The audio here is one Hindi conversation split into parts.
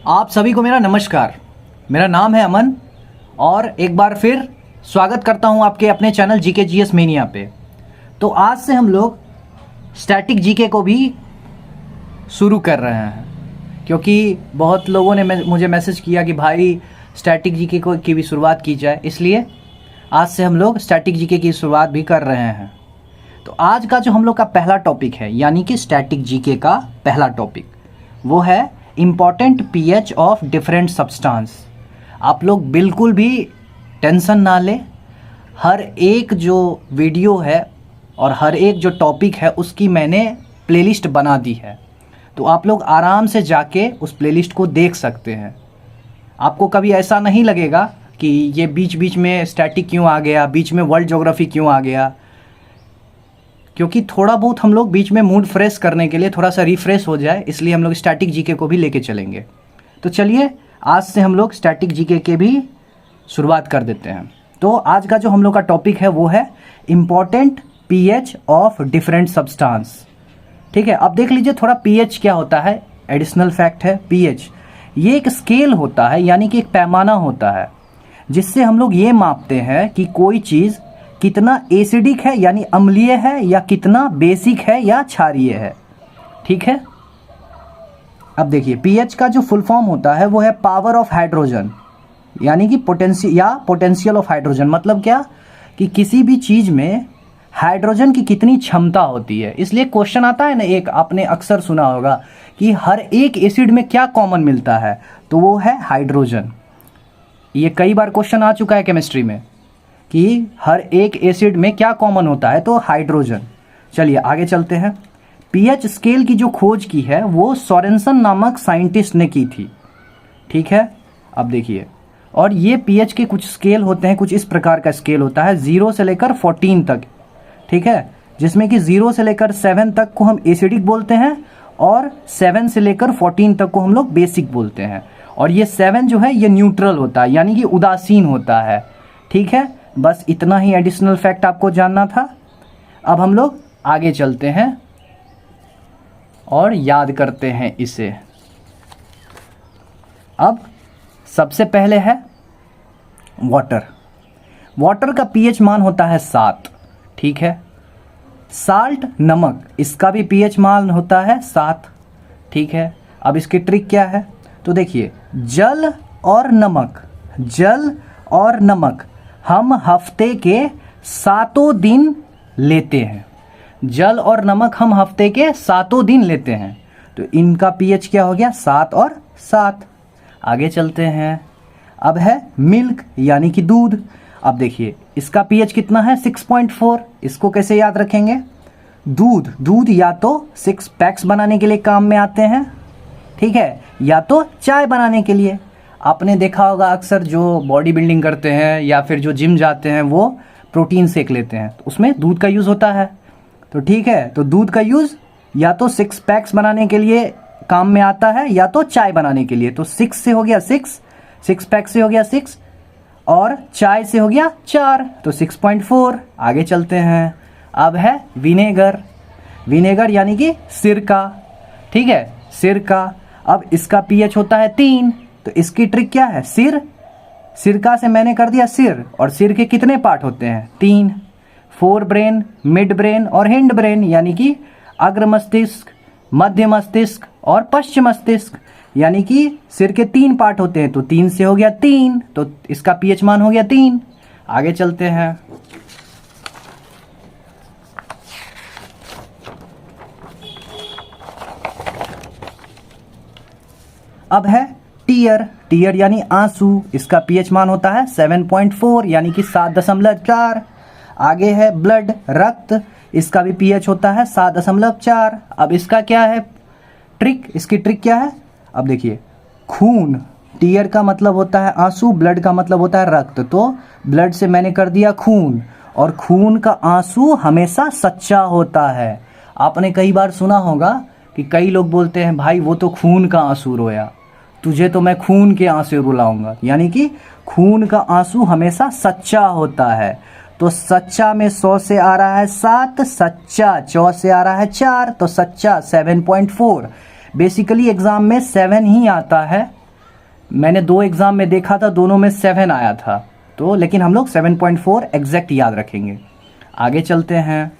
आप सभी को मेरा नमस्कार। मेरा नाम है अमन और एक बार फिर स्वागत करता हूं आपके अपने चैनल जीके जीएस मेनिया पे। तो आज से हम लोग स्टैटिक जीके को भी शुरू कर रहे हैं, क्योंकि बहुत लोगों ने मुझे मैसेज किया कि भाई स्टैटिक जीके को की भी शुरुआत की जाए, इसलिए आज से हम लोग स्टैटिक जीके की शुरुआत भी कर रहे हैं। तो आज का जो हम लोग का पहला टॉपिक है, यानी कि स्टैटिक जीके का पहला टॉपिक, वो है important pH of different substance. आप लोग बिल्कुल भी टेंशन ना लें, हर एक जो वीडियो है और हर एक जो टॉपिक है उसकी मैंने प्लेलिस्ट बना दी है, तो आप लोग आराम से जाके उस प्लेलिस्ट को देख सकते हैं। आपको कभी ऐसा नहीं लगेगा कि ये बीच बीच में स्टैटिक क्यों आ गया, बीच में वर्ल्ड ज्योग्राफी क्यों आ गया, क्योंकि थोड़ा बहुत हम लोग बीच में मूड फ्रेश करने के लिए थोड़ा सा रिफ्रेश हो जाए, इसलिए हम लोग स्टैटिक जीके को भी लेके चलेंगे। तो चलिए आज से हम लोग स्टैटिक जीके के भी शुरुआत कर देते हैं। तो आज का जो हम लोग का टॉपिक है वो है important pH of different substance. ठीक है, अब देख लीजिए थोड़ा पीएच क्या होता है। एडिशनल फैक्ट है, पीएच ये एक स्केल होता है, यानी कि एक पैमाना होता है जिससे हम लोग ये मापते हैं कि कोई चीज़ कितना एसिडिक है यानी अम्लीय है, या कितना बेसिक है या क्षारीय है। ठीक है, अब देखिए पीएच का जो फुल फॉर्म होता है वो है पावर ऑफ हाइड्रोजन, यानी कि पोटेंशियल ऑफ हाइड्रोजन। मतलब क्या कि किसी भी चीज़ में हाइड्रोजन की कितनी क्षमता होती है। इसलिए क्वेश्चन आता है ना, एक आपने अक्सर सुना होगा कि हर एक एसिड में क्या कॉमन मिलता है, तो वो है हाइड्रोजन। ये कई बार क्वेश्चन आ चुका है केमिस्ट्री में कि हर एक एसिड में क्या कॉमन होता है, तो हाइड्रोजन। चलिए आगे चलते हैं। पीएच स्केल की जो खोज की है वो सोरेनसन नामक साइंटिस्ट ने की थी। ठीक है, अब देखिए, और ये पीएच के कुछ स्केल होते हैं, कुछ इस प्रकार का स्केल होता है 0 से लेकर 14 तक। ठीक है, जिसमें कि 0 से लेकर 7 तक को हम एसिडिक बोलते हैं और 7 से लेकर 14 तक को हम लोग बेसिक बोलते हैं। और ये 7 जो है ये न्यूट्रल होता है, यानी कि उदासीन होता है। ठीक है, बस इतना ही एडिशनल फैक्ट आपको जानना था। अब हम लोग आगे चलते हैं और याद करते हैं इसे। अब सबसे पहले है वाटर। वाटर का पीएच मान होता है 7। ठीक है, साल्ट नमक, इसका भी पीएच मान होता है 7। ठीक है, अब इसकी ट्रिक क्या है, तो देखिए जल और नमक हम हफ्ते के 7 दिन लेते हैं। जल और नमक हम हफ्ते के 7 दिन लेते हैं, तो इनका पीएच क्या हो गया, 7 और 7। आगे चलते हैं। अब है मिल्क यानी कि दूध। अब देखिए इसका पीएच कितना है, 6.4। इसको कैसे याद रखेंगे, दूध या तो 6 पैक्स बनाने के लिए काम में आते हैं, ठीक है, या तो चाय बनाने के लिए। आपने देखा होगा अक्सर जो बॉडी बिल्डिंग करते हैं या फिर जो जिम जाते हैं वो प्रोटीन शेक लेते हैं, तो उसमें दूध का यूज़ होता है। तो ठीक है, तो दूध का यूज़ या तो 6 पैक्स बनाने के लिए काम में आता है या तो चाय बनाने के लिए। तो 6 से हो गया 6 पैक से हो गया 6 और चाय से हो गया 4, तो 6.4। आगे चलते हैं। अब है विनेगर यानी कि सिरका। ठीक है, सिरका। अब इसका पीएच होता है 3, तो इसकी ट्रिक क्या है, सिरका से मैंने कर दिया सिर, और सिर के कितने पार्ट होते हैं, 3, फोर ब्रेन, मिड ब्रेन और हिंड ब्रेन, यानी कि अग्र मस्तिष्क, मध्य मस्तिष्क और पश्चिम मस्तिष्क, यानी कि सिर के 3 पार्ट होते हैं। तो 3 से हो गया 3, तो इसका पीएच मान हो गया 3। आगे चलते हैं। अब है टीयर यानी आंसू। इसका पीएच मान होता है 7.4 यानी कि 7.4। आगे है ब्लड, रक्त। इसका भी पीएच होता है 7.4। अब इसका क्या है ट्रिक, इसकी ट्रिक क्या है, अब देखिए खून। टीयर का मतलब होता है आंसू, ब्लड का मतलब होता है रक्त, तो ब्लड से मैंने कर दिया खून, और खून का आंसू हमेशा सच्चा होता है। आपने कई बार सुना होगा कि कई लोग बोलते हैं भाई वो तो खून का आंसू रोया, तुझे तो मैं खून के आंसू रुलाऊंगा, यानी कि खून का आंसू हमेशा सच्चा होता है। तो सच्चा में 100 से आ रहा है 7, सच्चा 100 से आ रहा है 4, तो सच्चा 7.4। बेसिकली एग्जाम में 7 ही आता है, मैंने 2 एग्ज़ाम में देखा था, दोनों में 7 आया था, तो लेकिन हम लोग 7.4 एग्जैक्ट याद रखेंगे। आगे चलते हैं।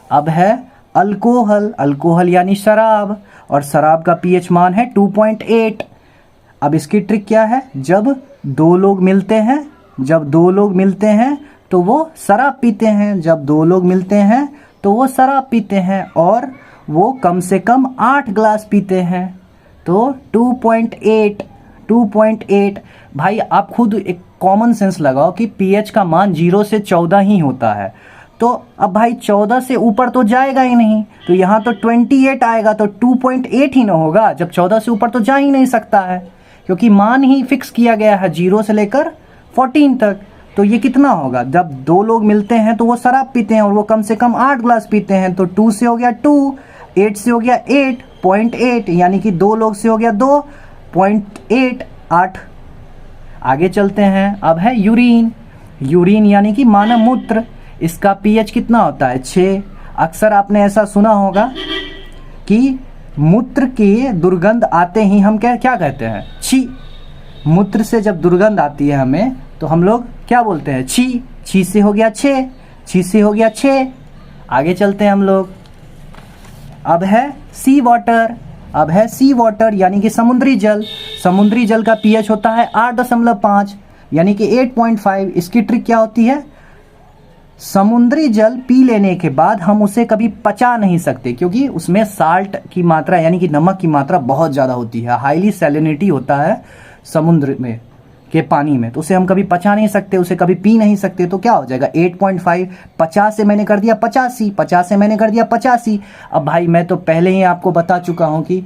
अब है अल्कोहल। अल्कोहल यानी शराब, और शराब का पीएच मान है 2.8। अब इसकी ट्रिक क्या है? जब दो लोग मिलते हैं तो वो शराब पीते हैं। जब 2 लोग मिलते हैं तो वो शराब पीते हैं, और वो कम से कम 8 ग्लास पीते हैं। तो 2.8 भाई आप खुद एक कॉमन सेंस लगाओ कि पीएच का मान 0 से 14 ही होता है। तो अब भाई 14 से ऊपर तो जाएगा ही नहीं, तो यहाँ तो 28 आएगा, तो 2.8 ही ना होगा। जब 14 से ऊपर तो जा ही नहीं सकता है, क्योंकि मान ही फिक्स किया गया है 0 से लेकर 14 तक। तो ये कितना होगा? जब 2 लोग मिलते हैं तो वो शराब पीते हैं, और वो कम से कम 8 ग्लास पीते हैं। तो 2 से हो गया 2, 8 से हो गया 8.8, यानी कि 2 लोग से हो गया 2.8। आगे चलते हैं। अब है यूरिन। यूरिन यानी कि मानव मूत्र। इसका पीएच कितना होता है? 6। अक्सर आपने ऐसा सुना होगा कि मूत्र की दुर्गंध आते ही हम क्या कहते हैं? छी। मूत्र से जब दुर्गंध आती है हमें, तो हम लोग क्या बोलते हैं? छी। छी से हो गया 6, छी से हो गया 6। आगे चलते हैं हम लोग। अब है सी वाटर। अब है सी वाटर यानी कि समुद्री जल। समुद्री जल का पीएच होता है 8.5 यानी कि 8.5। इसकी ट्रिक क्या होती है? समुद्री जल पी लेने के बाद हम उसे कभी पचा नहीं सकते, क्योंकि उसमें साल्ट की मात्रा यानी कि नमक की मात्रा बहुत ज़्यादा होती है। हाईली सैलिनिटी होता है समुद्र में के पानी में, तो उसे हम कभी पचा नहीं सकते, उसे कभी पी नहीं सकते। तो क्या हो जाएगा? 8.5। 50 से मैंने कर दिया 85, 50 से मैंने कर दिया 85। अब भाई मैं तो पहले ही आपको बता चुका हूँ कि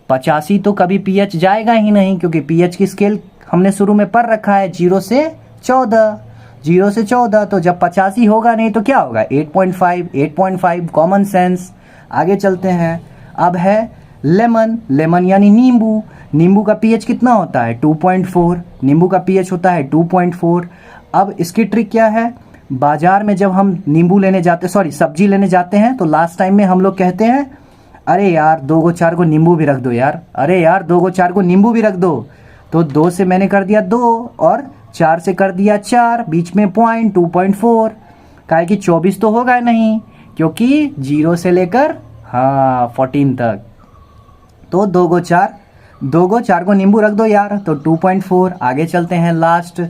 85 तो कभी पीएच जाएगा ही नहीं, क्योंकि पीएच की स्केल हमने शुरू में पढ़ रखा है 0 से 14। 0 से 14, तो जब 85 होगा नहीं तो क्या होगा? 8.5 कॉमन सेंस। आगे चलते हैं। अब है लेमन। लेमन यानी नींबू। नींबू का पीएच कितना होता है? 2.4। नींबू का पीएच होता है 2.4। अब इसकी ट्रिक क्या है? बाजार में जब हम नींबू लेने जाते सब्जी लेने जाते हैं, तो लास्ट टाइम में हम लोग कहते हैं, अरे यार 2-4 को नींबू भी रख दो यार, अरे यार 2-4 को नींबू भी रख दो। तो 2 से मैंने कर दिया 2, और 4 से कर दिया 4, बीच में पॉइंट 2.4। काहे कि 24 तो होगा नहीं, क्योंकि 0 से लेकर 14 तक। तो 2-4 को नींबू रख दो यार, तो 2.4। आगे चलते हैं लास्ट।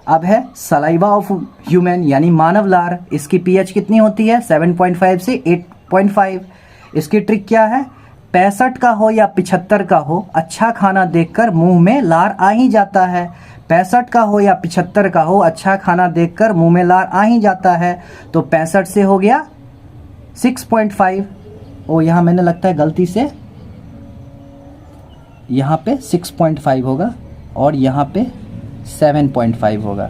अब है सलाइवा ऑफ ह्यूमन यानी मानव लार। इसकी पीएच कितनी होती है? 7.5 से 8.5। इसकी ट्रिक क्या है? 65 का हो या 75 का हो, अच्छा खाना देखकर मुंह में लार आ ही जाता है। 65 का हो या 75 का हो, अच्छा खाना देखकर मुंह में लार आ ही जाता है। तो 65 से हो गया 6.5। ओ यहाँ मैंने लगता है गलती से यहाँ पे 6.5 होगा, और यहाँ पे 7.5 होगा।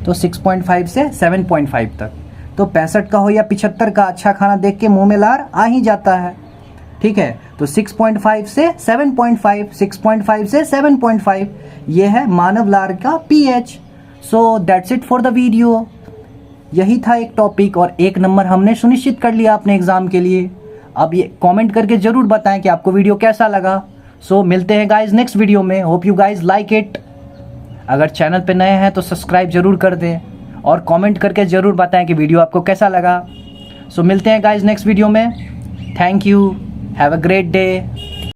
तो 6.5 से 7.5 तक। तो 65 का हो या 75 का, अच्छा खाना देख के मुंह में लार आ ही जाता है। ठीक है, तो 6.5 से 7.5, 6.5 से 7.5, ये है मानव लार का pH. So that's it for the video. यही था एक टॉपिक, और 1 नंबर हमने सुनिश्चित कर लिया अपने एग्जाम के लिए। अब ये कमेंट करके जरूर बताएं कि आपको वीडियो कैसा लगा। सो मिलते हैं गाइज नेक्स्ट वीडियो में। Hope you guys like it. अगर चैनल पे नए हैं तो सब्सक्राइब जरूर कर दें, और कमेंट करके जरूर बताएं कि वीडियो आपको कैसा लगा। सो मिलते हैं गाइज नेक्स्ट वीडियो में। Thank you. Have a great day.